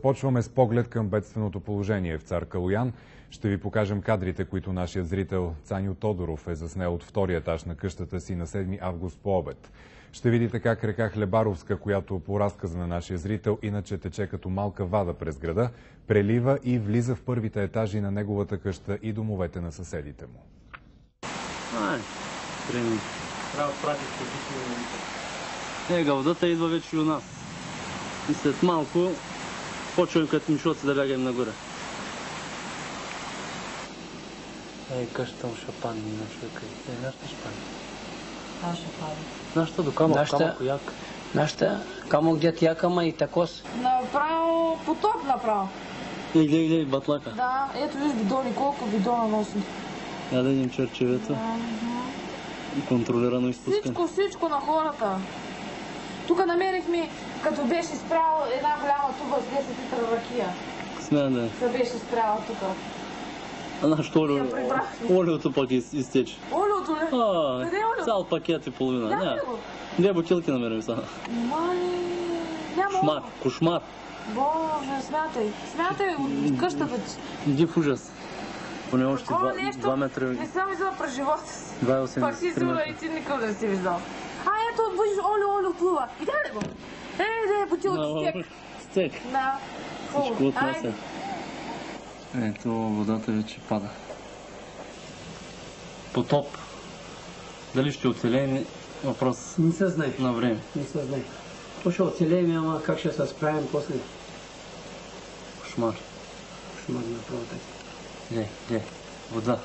Започваме с поглед към бедственото положение в Цар Калоян. Ще ви покажем кадрите, които нашият зрител Цаню Тодоров е заснел от втория етаж на къщата си на 7 август по обед. Ще видите как река Хлебаровска, която по разказа на нашия зрител иначе тече като малка вада през града, прелива и влиза в първите етажи на неговата къща и домовете на съседите му. Гълдата идва вече и у нас. И след малко почваме като мишоци да бягаем нагоре. Къщата му ще падне на човека. Нашата ще падне. Ще падне. Нашата до камък, як. Нашата камък дет якама и такос. Направо потоп направо. Гледай батлака. Да, ето виж бидони, колко бидона носи. Я да видим черчевето. Контролирано изпускане. Всичко на хората. Тук намерихме, като беше спряла една голяма туба с 10 литра ракия. Смея да. Се беше спряла тук. А нашето олиото пък изтече. Олиото ли? Къде е олиото? Цял пакет и половина. Няма го? 2 бутилки намерим сега. Мали, няма. Кошмар. Боже, смятай от къщата. Див ужас. Поне още 2 метра. Не съм виждала през живота си. 2,83 Пак си сигурна и ти никога не си виждал. Ето, виждаш, олио плува. Видя ли го? Бутилки стек. Да. Всичко отнася. Ето, водата вече пада. Потоп. Дали ще оцелеем, въпрос Не се знае. на време. Не се знае. То ще оцелеем, ама как ще се справим после? Кошмар. Кошмар направо така. Вода.